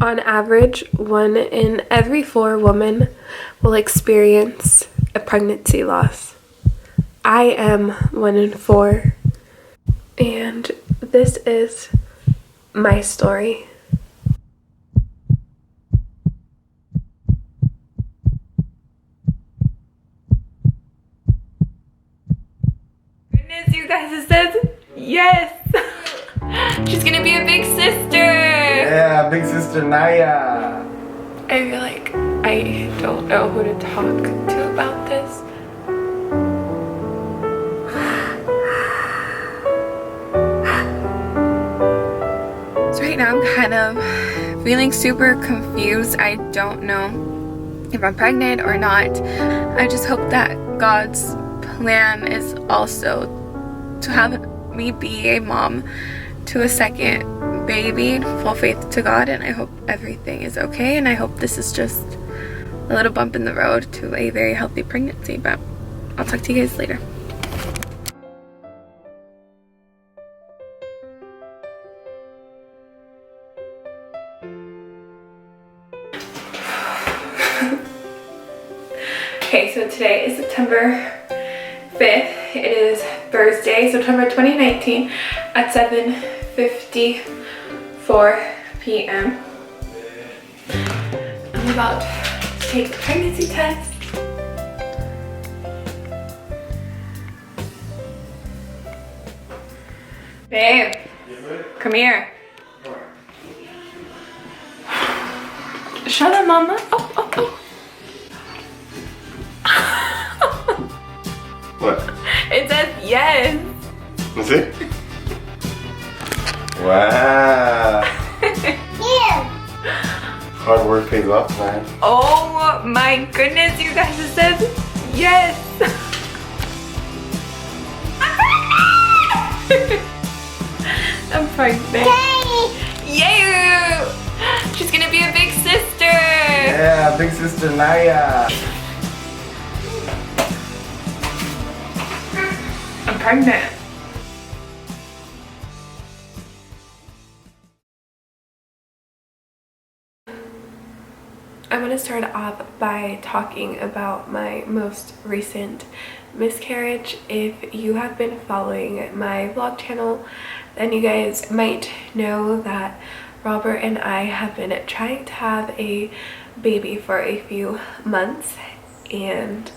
On average, 1 in every 4 women will experience a pregnancy loss. I am 1 in 4, and this is my story. Goodness, you guys, it says yes! She's gonna be a big sister! Yeah, big sister Naya. I feel like I don't know who to talk to about this. So right now I'm kind of feeling super confused. I don't know if I'm pregnant or not. I just hope that God's plan is also to have me be a mom to a second baby. Full faith to God, and I hope everything is okay, and I hope this is just a little bump in the road to a very healthy pregnancy. But I'll talk to you guys later. Okay, so today is September 5th. It is Thursday, September 2019 at 7:54 p.m. I'm about to take the pregnancy test. Babe, come here. Show them, mama. Oh, oh, oh. What? It says yes. Let's see. Wow. Hard work pays off, man. Oh my goodness, you guys, it says yes. I'm pregnant. Yay! She's gonna be a big sister. Yeah, big sister Naya. I'm pregnant. I'm going to start off by talking about my most recent miscarriage. If you have been following my vlog channel, then you guys might know that Robert and I have been trying to have a baby for a few months, and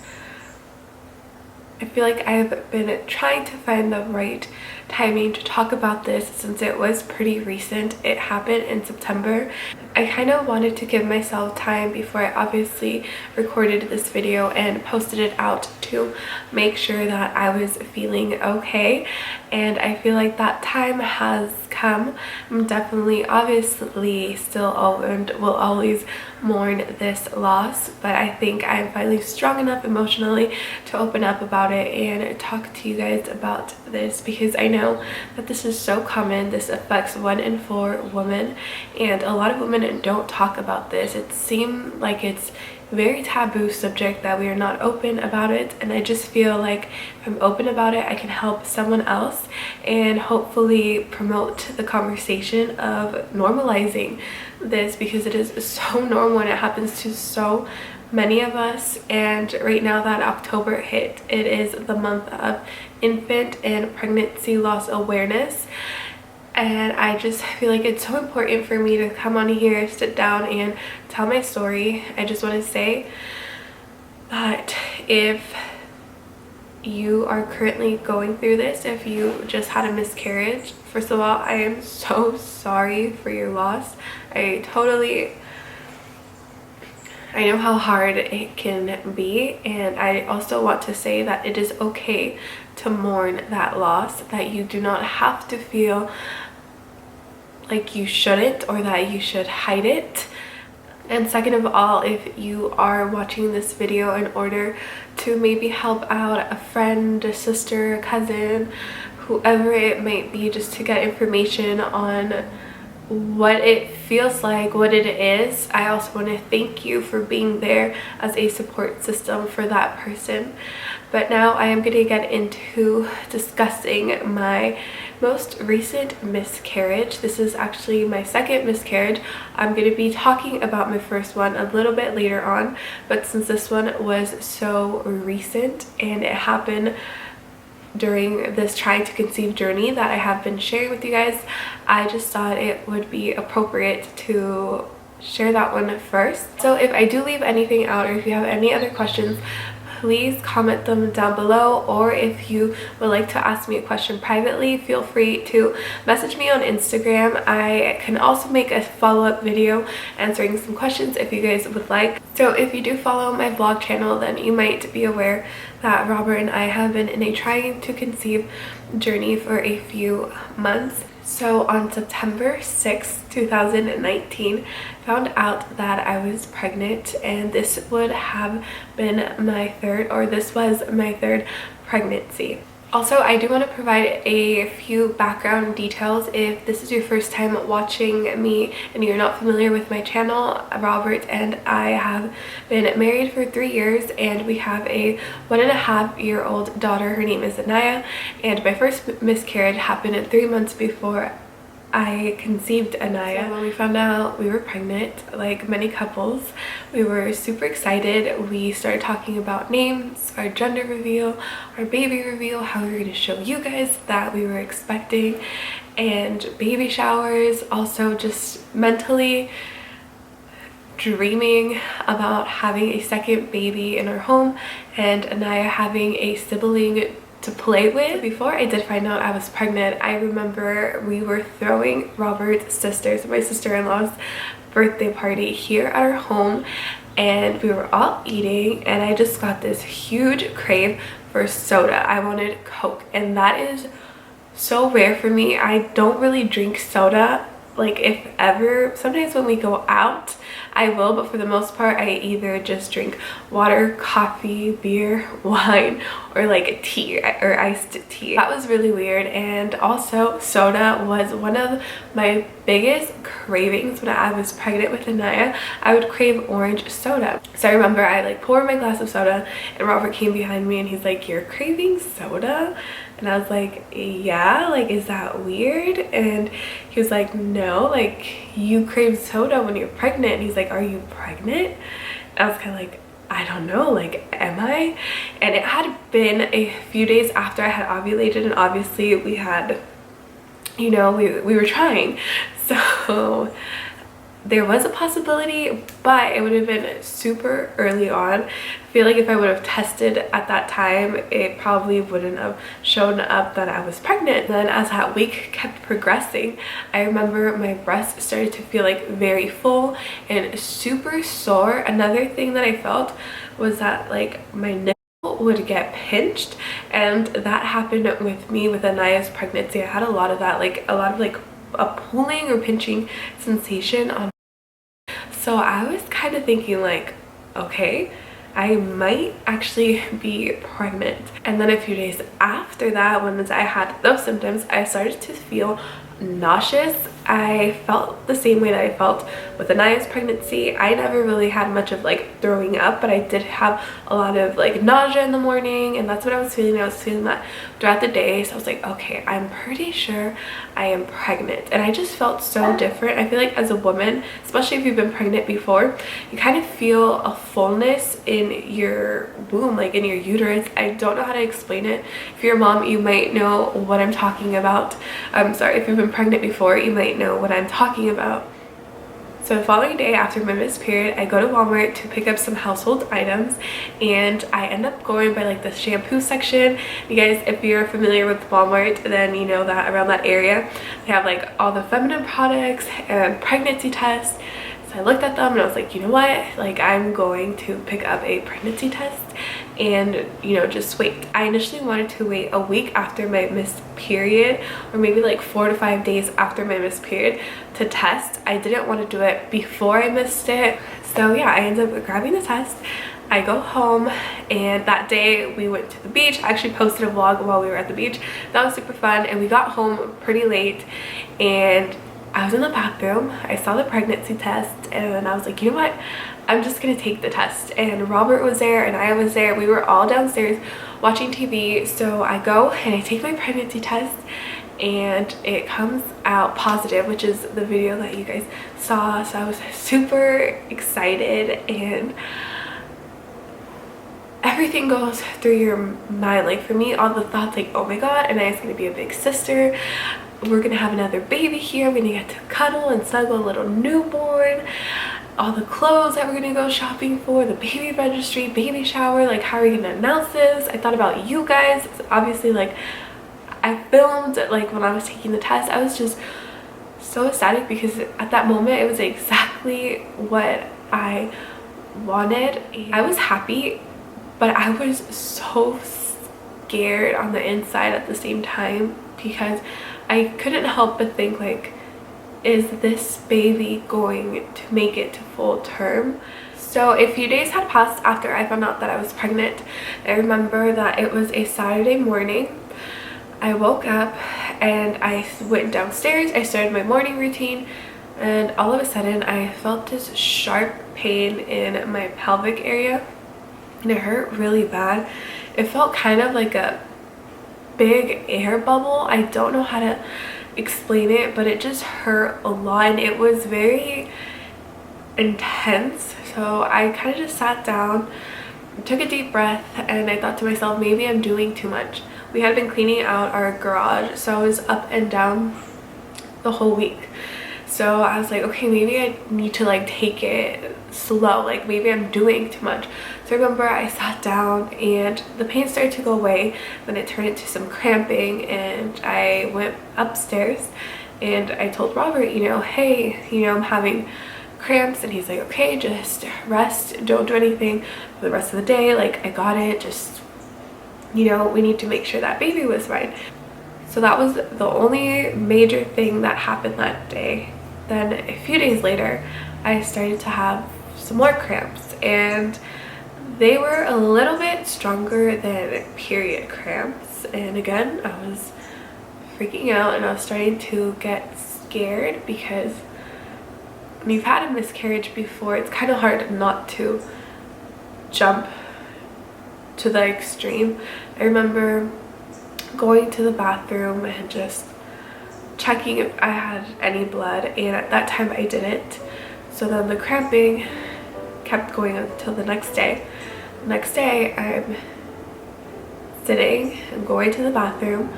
I feel like I've been trying to find the right timing to talk about this since it was pretty recent. It happened in September. I kind of wanted to give myself time before I obviously recorded this video and posted it out to make sure that I was feeling okay, and I feel like that time has come. I'm definitely obviously still and will always mourn this loss, but I think I'm finally strong enough emotionally to open up about it and talk to you guys about this, because I know that this is so common. This affects 1 in 4 women, and a lot of women don't talk about this. It seems like it's a very taboo subject that we are not open about it, and I just feel like if I'm open about it, I can help someone else and hopefully promote the conversation of normalizing this, because it is so normal and it happens to so many of us. And right now that October hit, it is the month of infant and pregnancy loss awareness, and I just feel like it's so important for me to come on here, sit down, and tell my story. I just want to say that if you are currently going through this, if you just had a miscarriage, first of all, I am so sorry for your loss. I know how hard it can be, and I also want to say that it is okay to mourn that loss, that you do not have to feel like you shouldn't or that you should hide it. And second of all, if you are watching this video in order to maybe help out a friend, a sister, a cousin, whoever it might be, just to get information on what it feels like, what it is, I also want to thank you for being there as a support system for that person. But now I am going to get into discussing my most recent miscarriage. This is actually my second miscarriage. I'm going to be talking about my first one a little bit later on, but since this one was so recent and it happened during this trying to conceive journey that I have been sharing with you guys, I just thought it would be appropriate to share that one first. So if I do leave anything out, or if you have any other questions, please comment them down below, or if you would like to ask me a question privately, feel free to message me on Instagram. I can also make a follow-up video answering some questions if you guys would like. So if you do follow my vlog channel, then you might be aware that Robert and I have been in a trying to conceive journey for a few months. So on September 6th, 2019, found out that I was pregnant, and this would have been my third, or this was my third pregnancy. Also, I do want to provide a few background details if this is your first time watching me and you're not familiar with my channel. Robert and I have been married for 3 years, and we have a 1.5-year-old daughter. Her name is Anaya, and my first miscarriage happened 3 months before I conceived Anaya. So when we found out we were pregnant, like many couples, we were super excited. We started talking about names, our gender reveal, our baby reveal, how we were going to show you guys that we were expecting, and baby showers. Also just mentally dreaming about having a second baby in our home and Anaya having a sibling to play with. Before I did find out I was pregnant, I remember we were throwing Robert's sister's, my sister-in-law's birthday party here at our home, and we were all eating, and I just got this huge crave for soda. I wanted Coke, and that is so rare for me. I don't really drink soda. Like, if ever, sometimes when we go out I will, but for the most part I either just drink water, coffee, beer, wine, or like tea or iced tea. That was really weird. And also soda was one of my biggest cravings when I was pregnant with Anaya. I would crave orange soda. So I remember I like poured my glass of soda, and Robert came behind me and he's like, "You're craving soda?" And I was like, "Yeah, like, is that weird?" And he was like, "No, like, you crave soda when you're pregnant." And he's like, "Are you pregnant?" And I was kind of like, I don't know, like, am I? And it had been a few days after I had ovulated, and obviously we had, you know, we were trying. So there was a possibility, but it would have been super early on. I feel like if I would have tested at that time, it probably wouldn't have shown up that I was pregnant. Then as that week kept progressing, I remember my breasts started to feel like very full and super sore. Another thing that I felt was that like my nipple would get pinched, and that happened with me with Anaya's pregnancy. I had a lot of that, like a lot of like a pulling or pinching sensation on. So I was kind of thinking like, okay, I might actually be pregnant. And then a few days after that, when I had those symptoms, I started to feel nauseous. I felt the same way that I felt with Anaya's pregnancy. I never really had much of like throwing up, but I did have a lot of like nausea in the morning, and that's what I was feeling. I was feeling that throughout the day. So I was like, okay, I'm pretty sure I am pregnant. And I just felt so different. I feel like as a woman, especially if you've been pregnant before, you kind of feel a fullness in your womb, like in your uterus. I don't know how to explain it. If you're a mom, you might know what I'm talking about. I'm sorry, if you've been pregnant before, you might know what I'm talking about. So the following day after my missed period, I go to Walmart to pick up some household items, and I end up going by like the shampoo section. You guys, if you're familiar with Walmart, then you know that around that area they have like all the feminine products and pregnancy tests. So I looked at them and I was like, you know what, like, I'm going to pick up a pregnancy test and, you know, just wait. I initially wanted to wait a week after my missed period, or maybe like 4 to 5 days after my missed period to test. I didn't want to do it before I missed it. So yeah, I ended up grabbing the test. I go home, and that day we went to the beach. I actually posted a vlog while we were at the beach. That was super fun, and we got home pretty late, and I was in the bathroom. I saw the pregnancy test, and then I was like, you know what, I'm just gonna take the test. And Robert was there and I was there. We were all downstairs watching TV. So I go and I take my pregnancy test, and it comes out positive, which is the video that you guys saw. So I was super excited, and everything goes through your mind. Like for me, all the thoughts like, oh my god, and it's gonna be a big sister, we're gonna have another baby here, I'm gonna get to cuddle and snuggle a little newborn, all the clothes that we're gonna go shopping for, the baby registry, baby shower, like how are we gonna announce this? I thought about you guys. Obviously, like I filmed like when I was taking the test. I was just so ecstatic because at that moment it was exactly what I wanted. I was happy, but I was so scared on the inside at the same time, because I couldn't help but think like, is this baby going to make it to full term? So a few days had passed after I found out that I was pregnant. I remember that it was a Saturday morning. I woke up and I went downstairs. I started my morning routine, and all of a sudden I felt this sharp pain in my pelvic area, and it hurt really bad. It felt kind of like a big air bubble. I don't know how to explain it, but it just hurt a lot, and it was very intense. So I kind of just sat down, took a deep breath, and I thought to myself, maybe I'm doing too much. We had been cleaning out our garage, so I was up and down the whole week. So I was like, okay, maybe I need to like take it slow, like maybe I'm doing too much. So I remember I sat down and the pain started to go away, then it turned into some cramping, and I went upstairs and I told Robert, you know, hey, you know, I'm having cramps, and he's like, okay, just rest, don't do anything for the rest of the day, like I got it, just, you know, we need to make sure that baby was fine. So that was the only major thing that happened that day. Then a few days later I started to have some more cramps, and they were a little bit stronger than period cramps, and again I was freaking out and I was starting to get scared, because when you've had a miscarriage before, it's kind of hard not to jump to the extreme. I remember going to the bathroom and just checking if I had any blood, and at that time I didn't. So then the cramping kept going until the next day. The next day I'm sitting and going to the bathroom,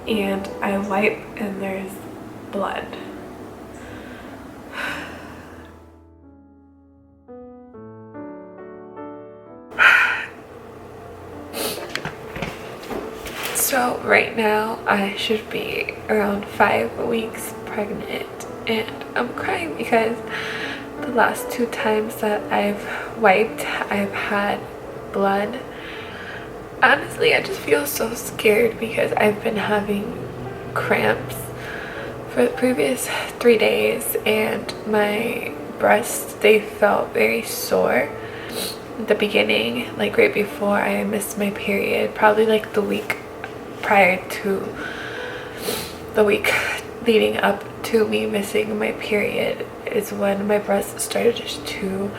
and I wipe and there's blood. So right now I should be around 5 weeks pregnant, and I'm crying because the last 2 times that I've wiped, I've had blood. Honestly, I just feel so scared because I've been having cramps for the previous 3 days, and my breasts, they felt very sore at the beginning, like right before I missed my period, probably like the week prior to the week leading up to me missing my period is when my breasts started just to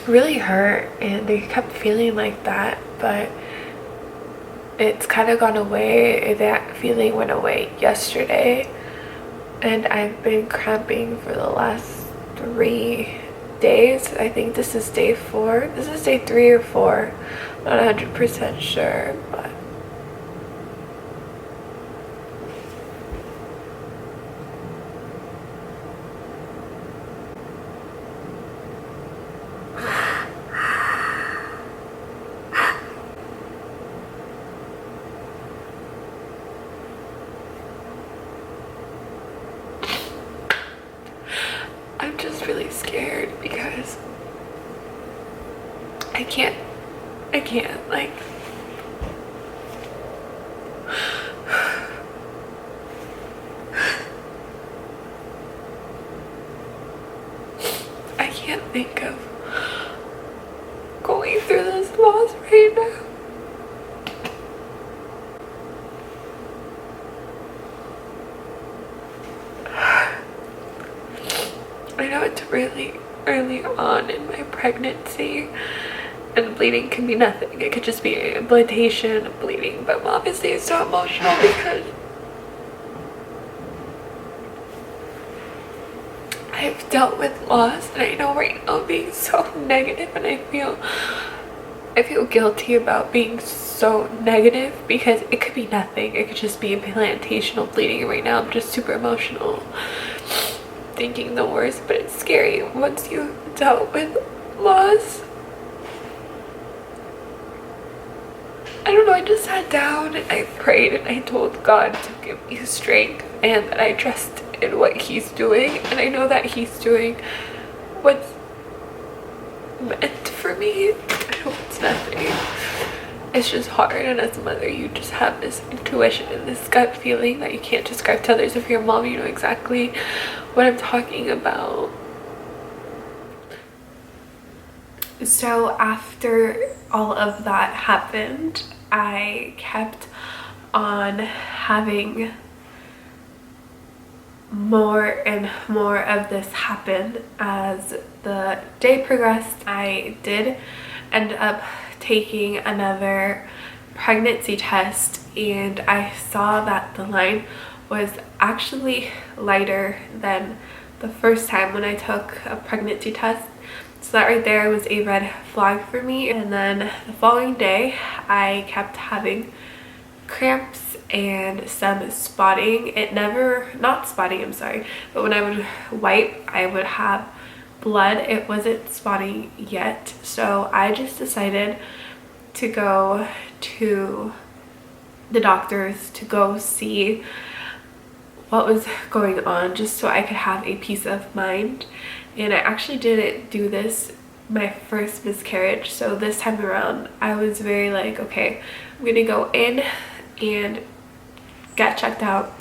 really hurt, and they kept feeling like that, but it's kind of gone away. That feeling went away yesterday, and I've been cramping for the last 3 days. I think this is day 4. This is day 3 or 4. Not 100% sure, but I'm just really scared because I can't like, I can't think of going through this loss right now. I know it's really early on in my pregnancy, and bleeding can be nothing. It could just be a implantation, bleeding, but obviously it's so emotional because dealt with loss, and I know right now I'm being so negative, and I feel guilty about being so negative because it could be nothing. It could just be implantational bleeding. Right now I'm just super emotional, thinking the worst, but it's scary once you dealt with loss. I don't know, I just sat down and I prayed and I told God to give me strength and that I trust in what He's doing, and I know that He's doing what's meant for me. I know it's nothing. It's just hard, and as a mother you just have this intuition and this gut feeling that you can't describe to others. If you're a mom, you know exactly what I'm talking about. So after all of that happened, I kept on having more and more of this happen as the day progressed. I did end up taking another pregnancy test, and I saw that the line was actually lighter than the first time when I took a pregnancy test. So that right there was a red flag for me. And then the following day I kept having cramps and some spotting. It never, not spotting, I'm sorry, but when I would wipe I would have blood. It wasn't spotting yet, so I just decided to go to the doctors to go see what was going on, just so I could have a peace of mind. And I actually didn't do this my first miscarriage, so this time around I was very like, okay, I'm gonna go in and get checked out.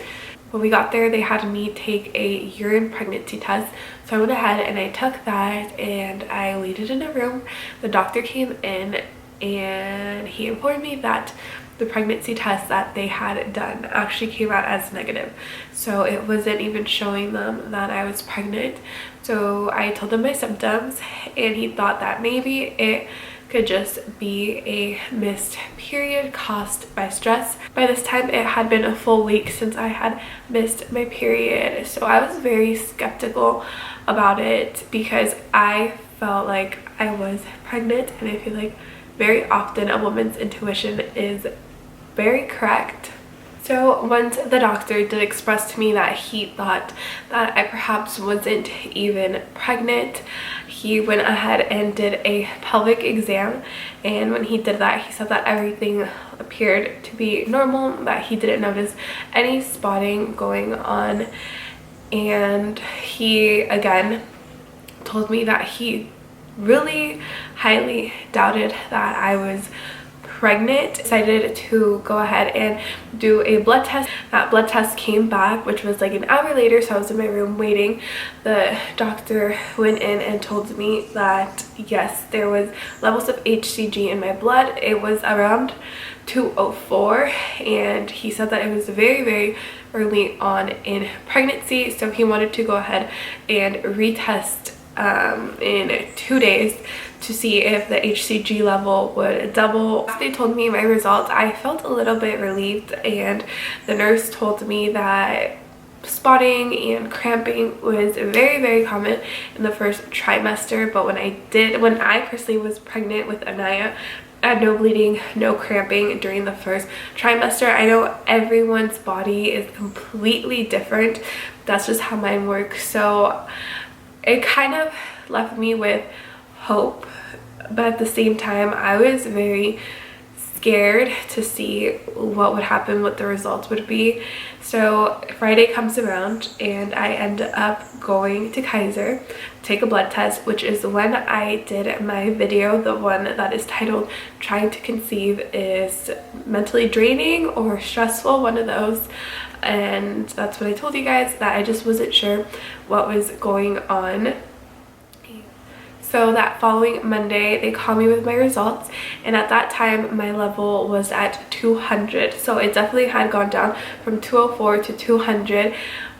When we got there, they had me take a urine pregnancy test, so I went ahead and I took that and I waited in a room. The doctor came in and he informed me that the pregnancy test that they had done actually came out as negative, so it wasn't even showing them that I was pregnant. So I told him my symptoms, and he thought that maybe it could just be a missed period caused by stress. By this time it had been a full week since I had missed my period, so I was very skeptical about it because I felt like I was pregnant, and I feel like very often a woman's intuition is very correct. So once the doctor did express to me that he thought that I perhaps wasn't even pregnant, he went ahead and did a pelvic exam, and when he did that he said that everything appeared to be normal, that he didn't notice any spotting going on. And he again told me that he really highly doubted that I was pregnant. Decided to go ahead and do a blood test. That blood test came back, which was like an hour later, so I was in my room waiting. The doctor went in and told me that yes, there was levels of HCG in my blood. It was around 204, and he said that it was very, very early on in pregnancy, so he wanted to go ahead and retest in 2 days to see if the HCG level would double. After they told me my results, I felt a little bit relieved, and the nurse told me that spotting and cramping was very, very common in the first trimester, but when I personally was pregnant with Anaya, I had no bleeding, no cramping during the first trimester. I know everyone's body is completely different. That's just how mine works. So it kind of left me with hope, but at the same time I was very scared to see what would happen, what the results would be. So Friday comes around and I end up going to Kaiser to take a blood test, which is when I did my video, the one that is titled "Trying to Conceive is Mentally Draining or Stressful," one of those. And that's when I told you guys that I just wasn't sure what was going on. So that following Monday, they called me with my results, and at that time my level was at 200. So it definitely had gone down from 204 to 200.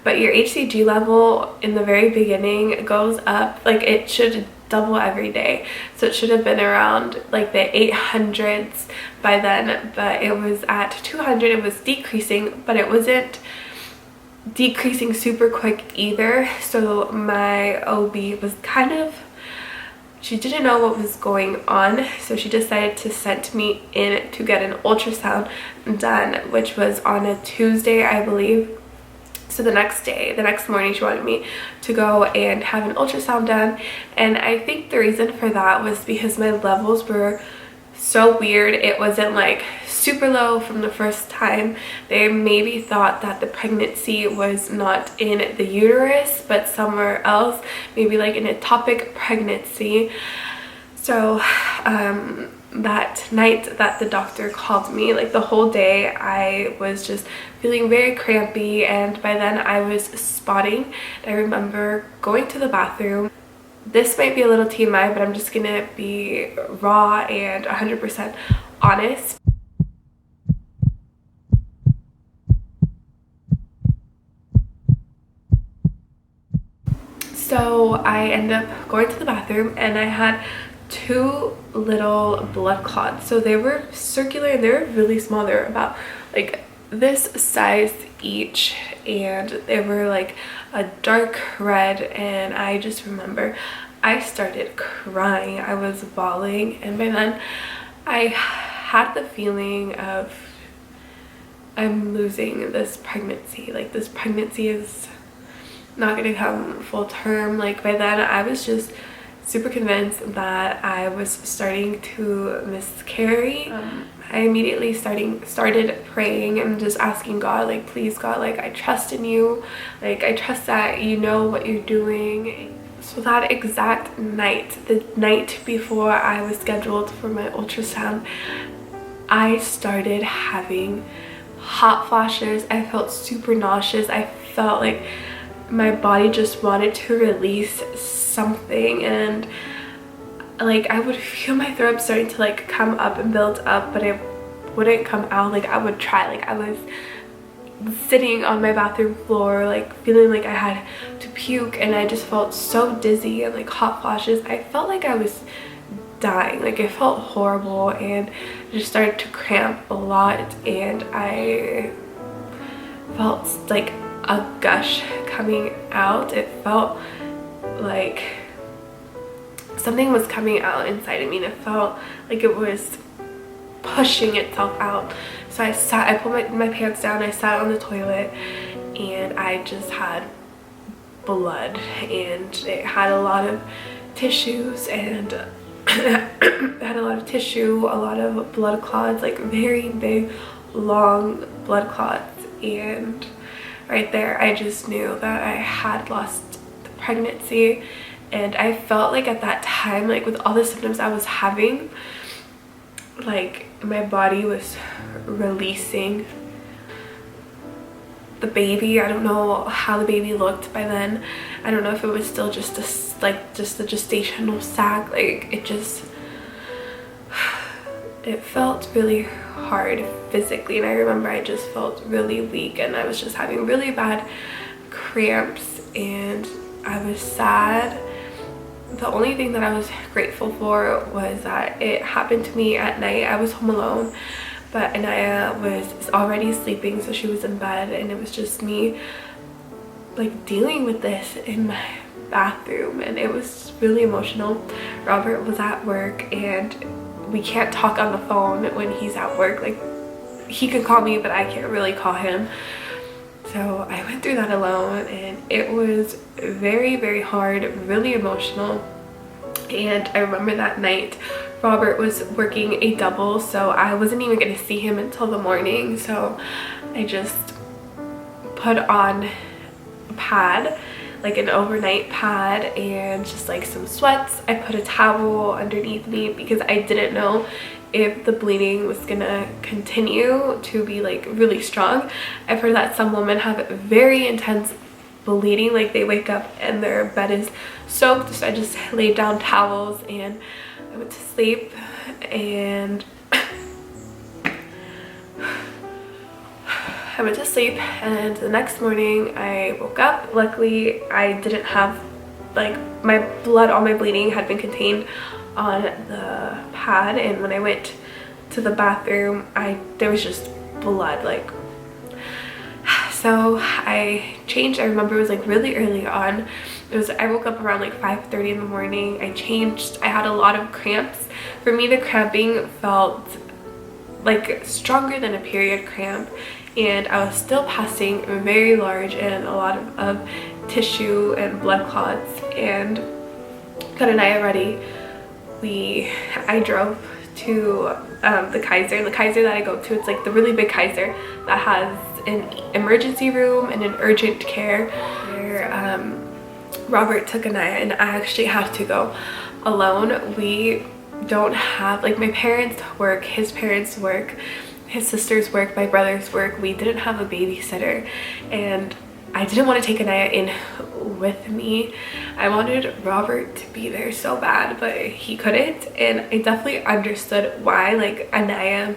But your HCG level in the very beginning goes up, like it should double every day. So it should have been around like the 800s by then, but it was at 200. It was decreasing, but it wasn't decreasing super quick either. So my OB was kind of, she didn't know what was going on, so she decided to send me in to get an ultrasound done, which was on a Tuesday, I believe. So the next day, the next morning, she wanted me to go and have an ultrasound done. And I think the reason for that was because my levels were so weird. It wasn't like super low from the first time. They maybe thought that the pregnancy was not in the uterus but somewhere else, maybe like an ectopic pregnancy. So that night that the doctor called me, like the whole day I was just feeling very crampy, and by then I was spotting. I remember going to the bathroom. This might be a little TMI, but I'm just gonna be raw and 100% honest. So I ended up going to the bathroom and I had 2 little blood clots. So they were circular and they were really small. They were about like this size each, and they were like a dark red. And I just remember I started crying. I was bawling, and by then I had the feeling of I'm losing this pregnancy. Like this pregnancy is not gonna come full term. Like by then I was just super convinced that I was starting to miscarry. I immediately started praying and just asking God, like, please God, like, I trust in you, like I trust that you know what you're doing. So that exact night, the night before I was scheduled for my ultrasound, I started having hot flashes. I felt super nauseous. I felt like my body just wanted to release something, and like I would feel my throat starting to like come up and build up, but it wouldn't come out. Like I would try, like I was sitting on my bathroom floor like feeling like I had to puke, and I just felt so dizzy and like hot flashes. I felt like I was dying. Like it felt horrible, and I just started to cramp a lot, and I felt like a gush coming out. It felt like something was coming out inside of me, and it felt like it was pushing itself out. So I pulled my pants down, I sat on the toilet, and I just had blood, and it had a lot of tissues, and it had a lot of tissue, a lot of blood clots, like very big long blood clots. And right there I just knew that I had lost the pregnancy. And I felt like at that time, like with all the symptoms I was having, like my body was releasing the baby. I don't know how the baby looked by then. I don't know if it was still just a, like just a gestational sac. Like it felt really hard physically, and I remember I just felt really weak, and I was just having really bad cramps, and I was sad. The only thing that I was grateful for was that it happened to me at night. I was home alone, but Anaya was already sleeping, so she was in bed, and it was just me like dealing with this in my bathroom, and it was really emotional. Robert was at work, and we can't talk on the phone when he's at work. Like he can call me, but I can't really call him. So I went through that alone, and it was very, very hard, really emotional. And I remember that night Robert was working a double, so I wasn't even going to see him until the morning. So I just put on a pad, like an overnight pad, and just like some sweats. I put a towel underneath me because I didn't know if the bleeding was gonna continue to be like really strong. I've heard that some women have very intense bleeding, like they wake up and their bed is soaked. So I just laid down towels and I went to sleep, and and the next morning I woke up. Luckily I didn't have, like, my blood, all my bleeding had been contained on the pad, and when I went to the bathroom there was just blood, like So I changed. I remember it was like really early on. I woke up around like 5:30 in the morning. I changed. I had a lot of cramps. For me, the cramping felt like stronger than a period cramp, and I was still passing very large and a lot of tissue and blood clots, and got Anaya ready. I drove to the Kaiser. The Kaiser that I go to, it's like the really big Kaiser that has an emergency room and an urgent care, where Robert took Anaya, and I actually had to go alone. We don't have, like, my parents work, his parents work, his sisters work, my brothers work. We didn't have a babysitter, and I didn't want to take Anaya in with me. I wanted Robert to be there so bad, but he couldn't, and I definitely understood why. Like, Anaya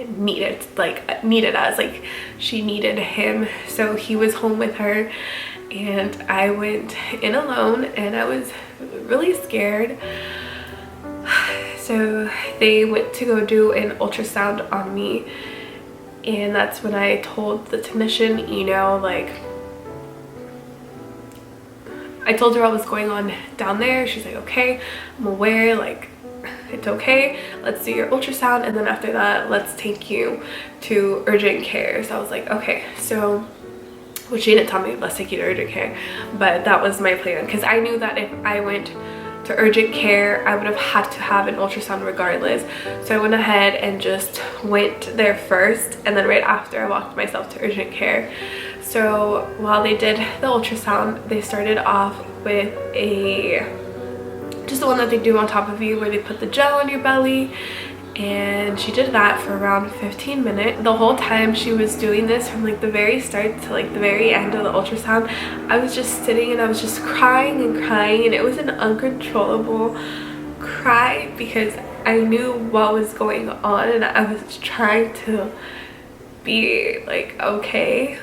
needed us, like she needed him, so he was home with her, and I went in alone, and I was really scared. So they went to go do an ultrasound on me, and that's when I told the technician, you know, like, I told her what was going on down there. She's like, okay, I'm aware, like, it's okay, let's do your ultrasound, and then after that, let's take you to urgent care. So I was like, okay. So, well, she didn't tell me, let's take you to urgent care, but that was my plan, because I knew that if I went to urgent care, I would have had to have an ultrasound regardless. So I went ahead and just went there first, and then right after I walked myself to urgent care. So while they did the ultrasound, they started off with just the one that they do on top of you, where they put the gel on your belly, and she did that for around 15 minutes. The whole time she was doing this, from like the very start to like the very end of the ultrasound, I was just sitting and I was just crying and crying, and it was an uncontrollable cry because I knew what was going on, and I was trying to be like, okay.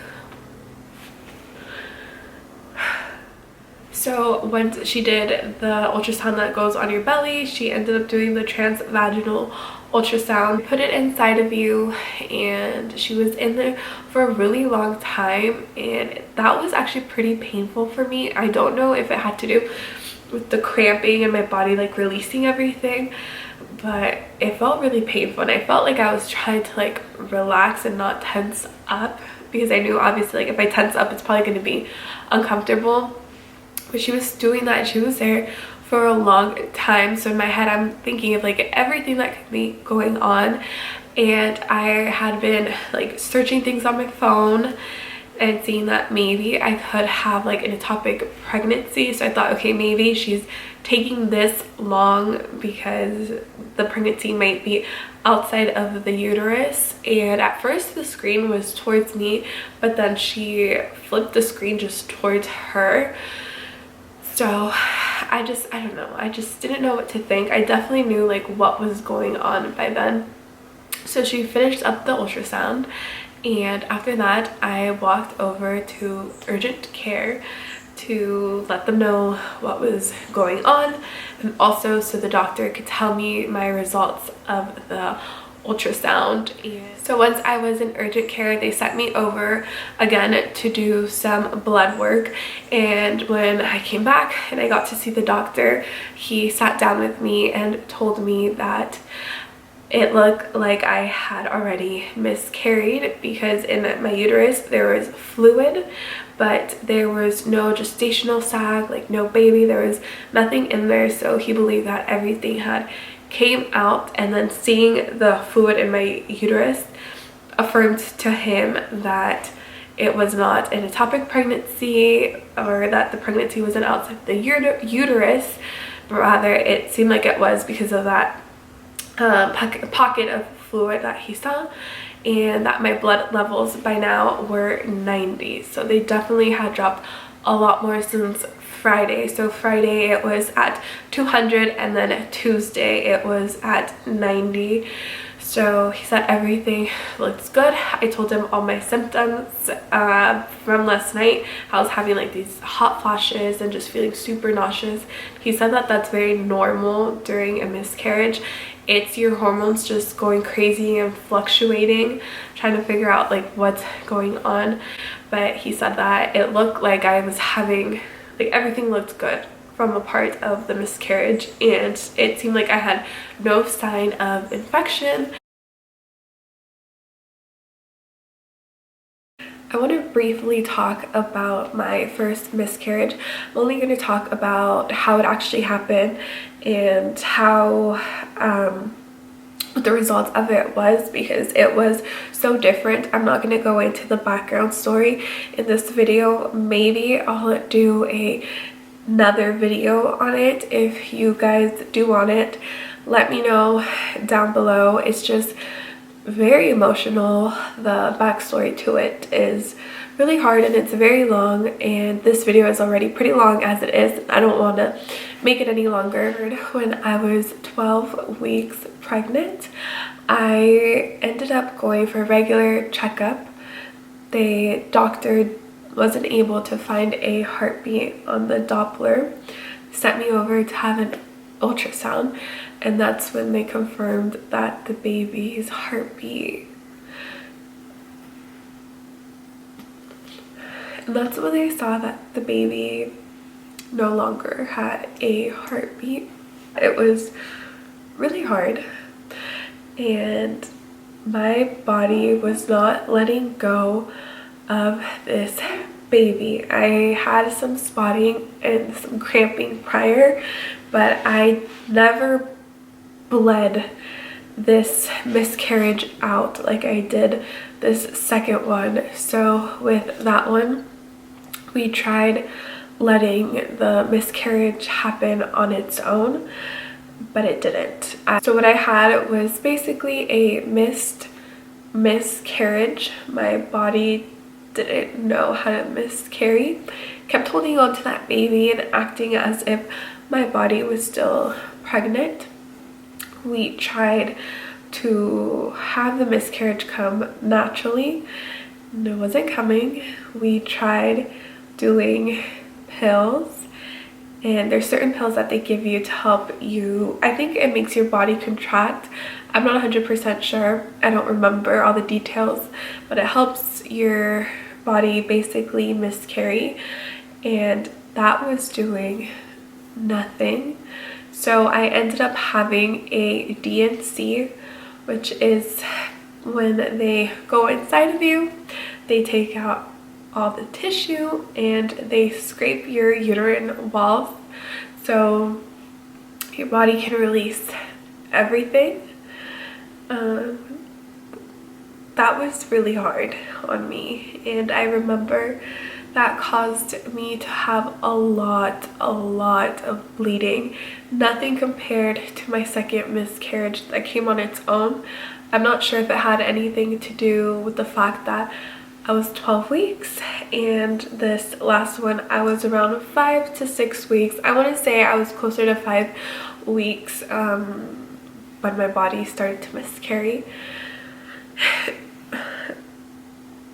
So once she did the ultrasound that goes on your belly, she ended up doing the transvaginal ultrasound, put it inside of you, and she was in there for a really long time, and that was actually pretty painful for me. I don't know if it had to do with the cramping and my body like releasing everything, but it felt really painful, and I felt like I was trying to like relax and not tense up, because I knew obviously like if I tense up, it's probably going to be uncomfortable. But she was doing that, and she was there for a long time. So in my head, I'm thinking of like everything that could be going on, and I had been like searching things on my phone and seeing that maybe I could have like an ectopic pregnancy. So I thought, okay, maybe she's taking this long because the pregnancy might be outside of the uterus. And at first the screen was towards me, but then she flipped the screen just towards her. So I don't know, I just didn't know what to think. I definitely knew like what was going on by then. So she finished up the ultrasound, and after that I walked over to urgent care to let them know what was going on, and also so the doctor could tell me my results of the ultrasound. And so once I was in urgent care, they sent me over again to do some blood work, and when I came back and I got to see the doctor, he sat down with me and told me that it looked like I had already miscarried, because in my uterus there was fluid, but there was no gestational sac, like no baby, there was nothing in there. So he believed that everything had came out, and then seeing the fluid in my uterus affirmed to him that it was not an ectopic pregnancy, or that the pregnancy wasn't outside the uterus, but rather it seemed like it was because of that pocket of fluid that he saw, and that my blood levels by now were 90. So they definitely had dropped a lot more since Friday. So Friday it was at 200, and then Tuesday it was at 90. So he said everything looks good. I told him all my symptoms from last night. I was having like these hot flashes and just feeling super nauseous. He said that that's very normal during a miscarriage. It's your hormones just going crazy and fluctuating, trying to figure out like what's going on. But he said that it looked like I was having, like everything looked good from a part of the miscarriage, and it seemed like I had no sign of infection. I want to briefly talk about my first miscarriage. I'm only going to talk about how it actually happened and how what the results of it was, because it was so different. I'm not going to go into the background story in this video. Maybe I'll do another video on it. If you guys do want it, let me know down below. It's just very emotional. The backstory to it is really hard and it's very long, and this video is already pretty long as it is. I don't want to make it any longer. When I was 12 weeks pregnant, I ended up going for a regular checkup. The doctor wasn't able to find a heartbeat on the Doppler, sent me over to have an ultrasound, and that's when they confirmed that the baby's heartbeat, and that's when they saw that the baby no longer had a heartbeat. It was really hard, and my body was not letting go of this baby. I had some spotting and some cramping prior, but I never bled this miscarriage out like I did this second one. So with that one, we tried letting the miscarriage happen on its own, but it didn't. So what I had was basically a miscarriage. My body didn't know how to miscarry, kept holding on to that baby and acting as if my body was still pregnant. We tried to have the miscarriage come naturally, and it wasn't coming. We tried doing pills, and there's certain pills that they give you to help you. I think it makes your body contract. I'm not 100% sure. I don't remember all the details, but it helps your body basically miscarry, and that was doing nothing. So I ended up having a DNC, which is when they go inside of you, they take out all the tissue and they scrape your uterine walls so your body can release everything. That was really hard on me, and I remember that caused me to have a lot of bleeding. Nothing compared to my second miscarriage that came on its own. I'm not sure if it had anything to do with the fact that I was 12 weeks, and this last one I was around 5 to 6 weeks. I want to say I was closer to 5 weeks when my body started to miscarry.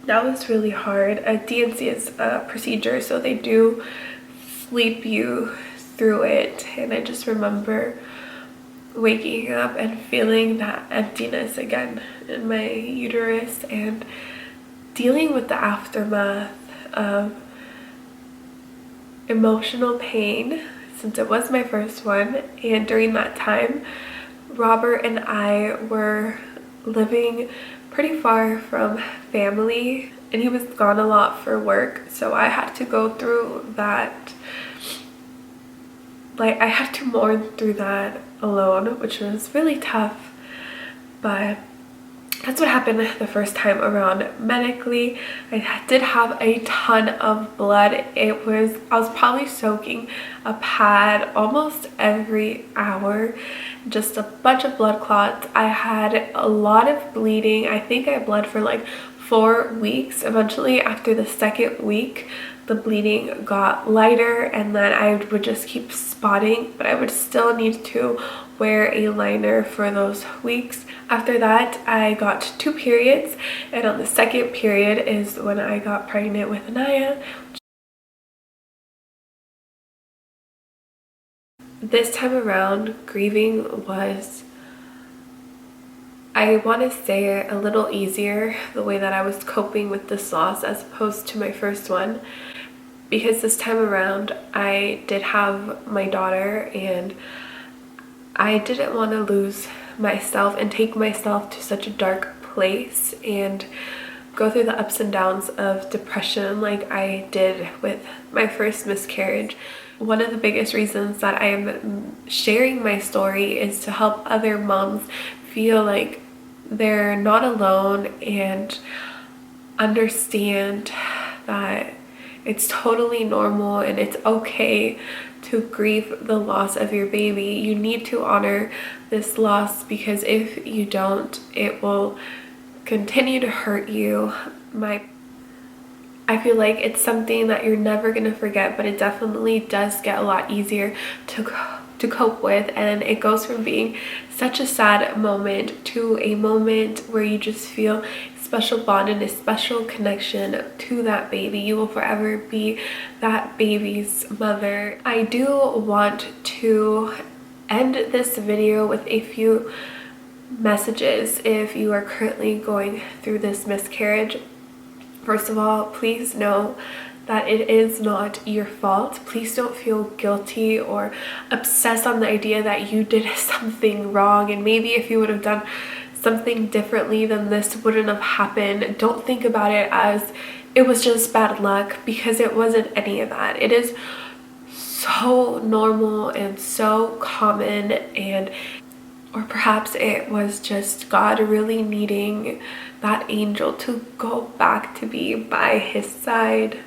That was really hard. A DNC is a procedure, so they do sleep you through it, and I just remember waking up and feeling that emptiness again in my uterus and dealing with the aftermath of emotional pain, since it was my first one. And during that time, Robert and I were living pretty far from family, and he was gone a lot for work, so I had to go through that, like I had to mourn through that alone, which was really tough. But that's what happened the first time around. Medically, I did have a ton of blood. I was probably soaking a pad almost every hour, just a bunch of blood clots. I had a lot of bleeding. I think I bled for like 4 weeks. Eventually, after the second week, the bleeding got lighter, and then I would just keep spotting, but I would still need to wear a liner for those weeks. After that, I got 2 periods, and on the second period is when I got pregnant with Anaya. This time around, grieving was, I want to say, a little easier, the way that I was coping with this loss as opposed to my first one, because this time around I did have my daughter, and I didn't want to lose myself and take myself to such a dark place and go through the ups and downs of depression like I did with my first miscarriage. One of the biggest reasons that I am sharing my story is to help other moms feel like they're not alone and understand that it's totally normal and it's okay to grieve the loss of your baby. You need to honor this loss, because if you don't, it will continue to hurt you. I feel like it's something that you're never going to forget, but it definitely does get a lot easier to cope with, and it goes from being such a sad moment to a moment where you just feel a special bond and a special connection to that baby. You will forever be that baby's mother. I do want to end this video with a few messages if you are currently going through this miscarriage. First of all, please know that it is not your fault. Please don't feel guilty or obsess on the idea that you did something wrong, and maybe if you would have done something differently then this wouldn't have happened. Don't think about it as it was just bad luck, because it wasn't any of that. It is so normal and so common, and or perhaps it was just God really needing that angel to go back to be by his side.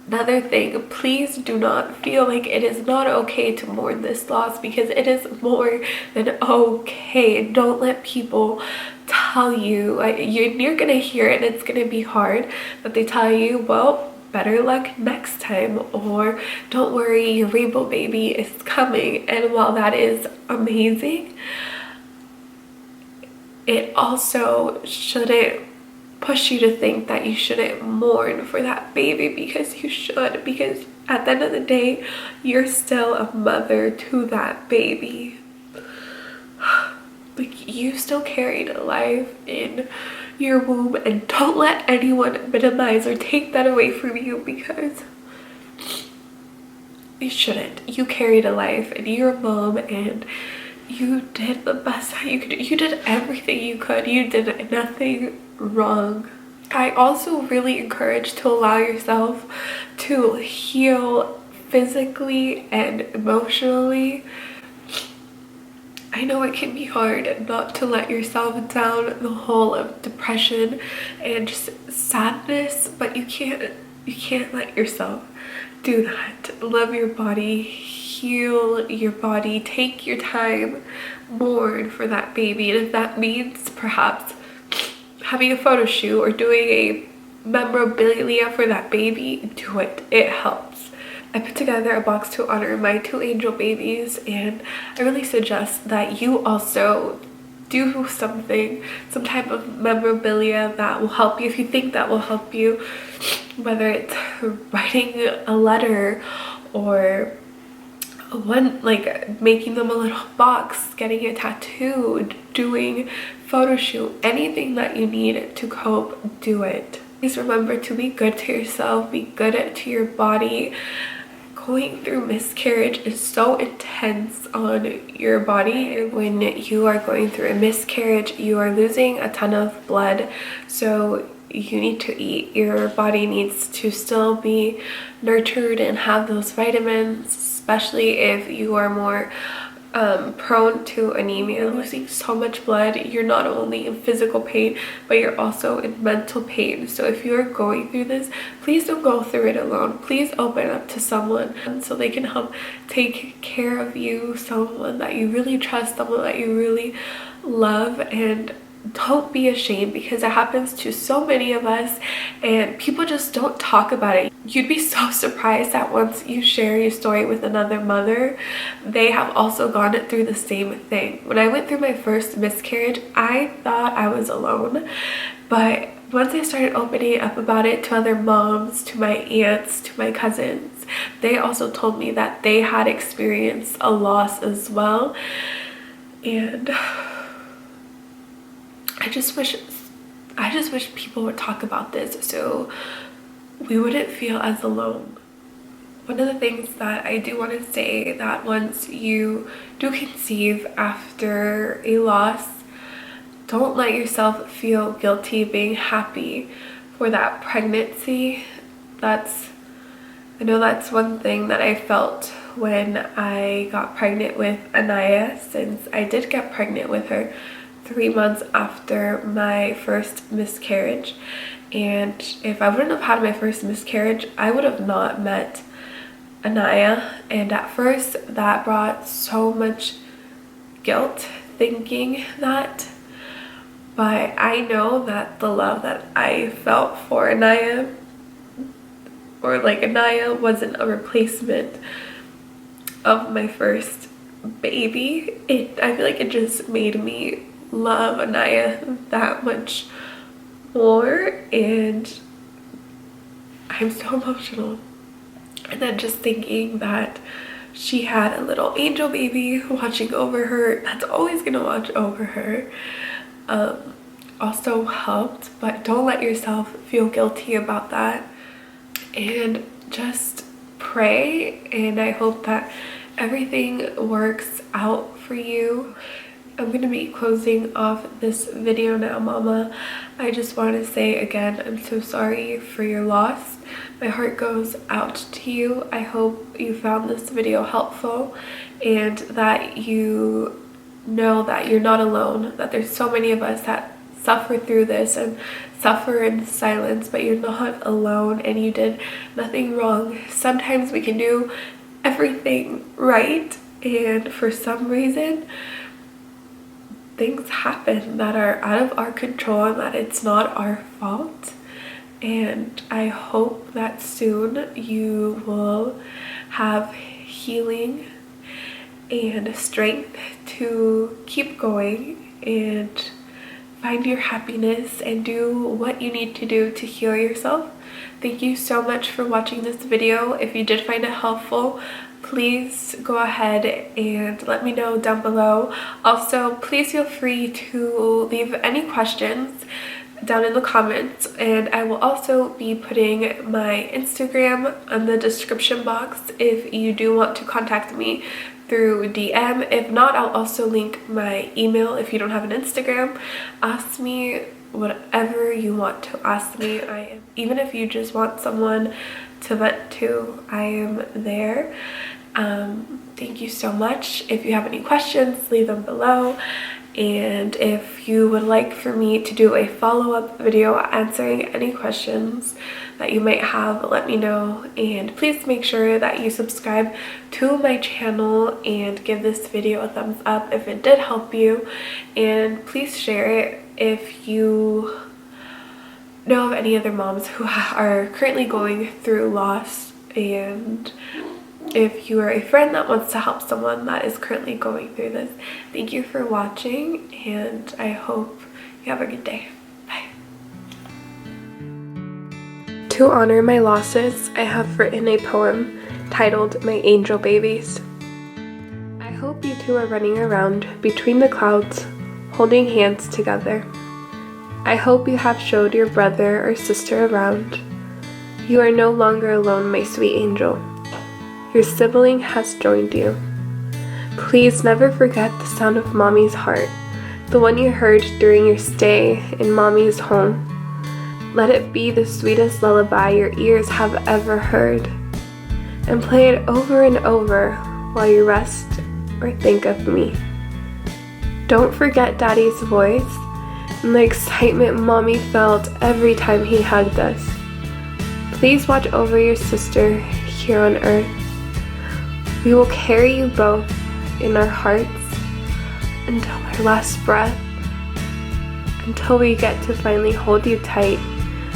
Another thing, please do not feel like it is not okay to mourn this loss, because it is more than okay. Don't let people tell you, you're gonna hear it and it's gonna be hard, but they tell you, well, better luck next time, or don't worry, your rainbow baby is coming. And while that is amazing, it also shouldn't push you to think that you shouldn't mourn for that baby, because you should, because at the end of the day, you're still a mother to that baby. Like, you still carried a life in your womb, and don't let anyone minimize or take that away from you, because you shouldn't. You carried a life, and you're a mom, and you did the best that you could do. You did everything you could. You did nothing wrong. I also really encourage to allow yourself to heal physically and emotionally. I know it can be hard not to let yourself down the hole of depression and just sadness, but you can't let yourself do that. Love your body, heal your body, take your time, mourn for that baby. And if that means perhaps having a photo shoot or doing a memorabilia for that baby, do it. It helps. I put together a box to honor my 2 angel babies, and I really suggest that you also do something, some type of memorabilia that will help you. If you think that will help you, whether it's writing a letter or making them a little box, getting a tattoo, doing photo shoot, anything that you need to cope, do it. Please remember to be good to yourself, be good to your body. Going through miscarriage is so intense on your body. When you are going through a miscarriage, you are losing a ton of blood, so you need to eat. Your body needs to still be nurtured and have those vitamins, especially if you are more prone to anemia. Losing so much blood, you're not only in physical pain, but you're also in mental pain. So if you're going through this, please don't go through it alone. Please open up to someone so they can help take care of you, someone that you really trust, someone that you really love. And don't be ashamed, because it happens to so many of us and people just don't talk about it. You'd be so surprised that once you share your story with another mother, they have also gone through the same thing. When I went through my first miscarriage, I thought I was alone, but once I started opening up about it to other moms, to my aunts, to my cousins, they also told me that they had experienced a loss as well. And I just wish people would talk about this so we wouldn't feel as alone. One of the things that I do want to say, that once you do conceive after a loss, don't let yourself feel guilty being happy for that pregnancy. I know that's one thing that I felt when I got pregnant with Anaya, since I did get pregnant with her 3 months after my first miscarriage. And if I wouldn't have had my first miscarriage, I would have not met Anaya. And at first that brought so much guilt thinking that, but I know that the love that I felt for Anaya, or like Anaya, wasn't a replacement of my first baby. I feel like it just made me love Anaya that much more, and I'm so emotional. And then just thinking that she had a little angel baby watching over her, that's always gonna watch over her, also helped. But don't let yourself feel guilty about that, and just pray, and I hope that everything works out for you. I'm gonna be closing off this video now, Mama. I just want to say again, I'm so sorry for your loss. My heart goes out to you. I hope you found this video helpful, and that you know that you're not alone, that there's so many of us that suffer through this and suffer in silence, but you're not alone and you did nothing wrong. Sometimes we can do everything right, and for some reason things happen that are out of our control and that it's not our fault. And I hope that soon you will have healing and strength to keep going and find your happiness and do what you need to do to heal yourself. Thank you so much for watching this video. If you did find it helpful, please go ahead and let me know down below. Also, please feel free to leave any questions down in the comments, and I will also be putting my Instagram in the description box if you do want to contact me through DM. If not, I'll also link my email. If you don't have an Instagram, ask me whatever you want to ask me. Even if you just want someone to vent to, I am there. Thank you so much. If you have any questions, leave them below. And if you would like for me to do a follow-up video answering any questions that you might have, let me know. And please make sure that you subscribe to my channel and give this video a thumbs up if it did help you. And please share it if you know of any other moms who are currently going through loss, and if you are a friend that wants to help someone that is currently going through this. Thank you for watching, and I hope you have a good day. Bye. To honor my losses, I have written a poem titled My Angel Babies. I hope you two are running around between the clouds, holding hands together. I hope you have showed your brother or sister around. You are no longer alone, my sweet angel. Your sibling has joined you. Please never forget the sound of Mommy's heart, the one you heard during your stay in Mommy's home. Let it be the sweetest lullaby your ears have ever heard, and play it over and over while you rest or think of me. Don't forget Daddy's voice and the excitement Mommy felt every time he hugged us. Please watch over your sister here on earth. We will carry you both in our hearts until our last breath. until we get to finally hold you tight,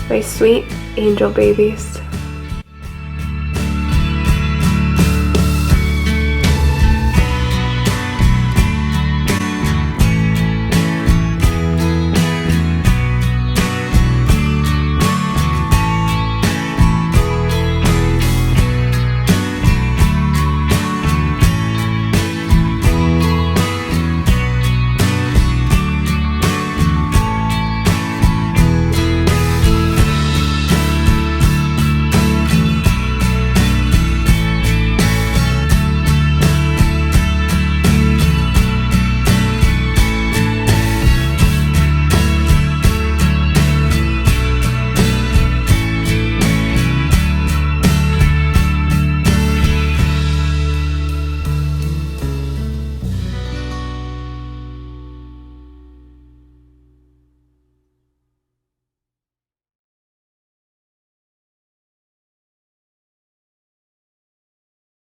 my sweet angel babies.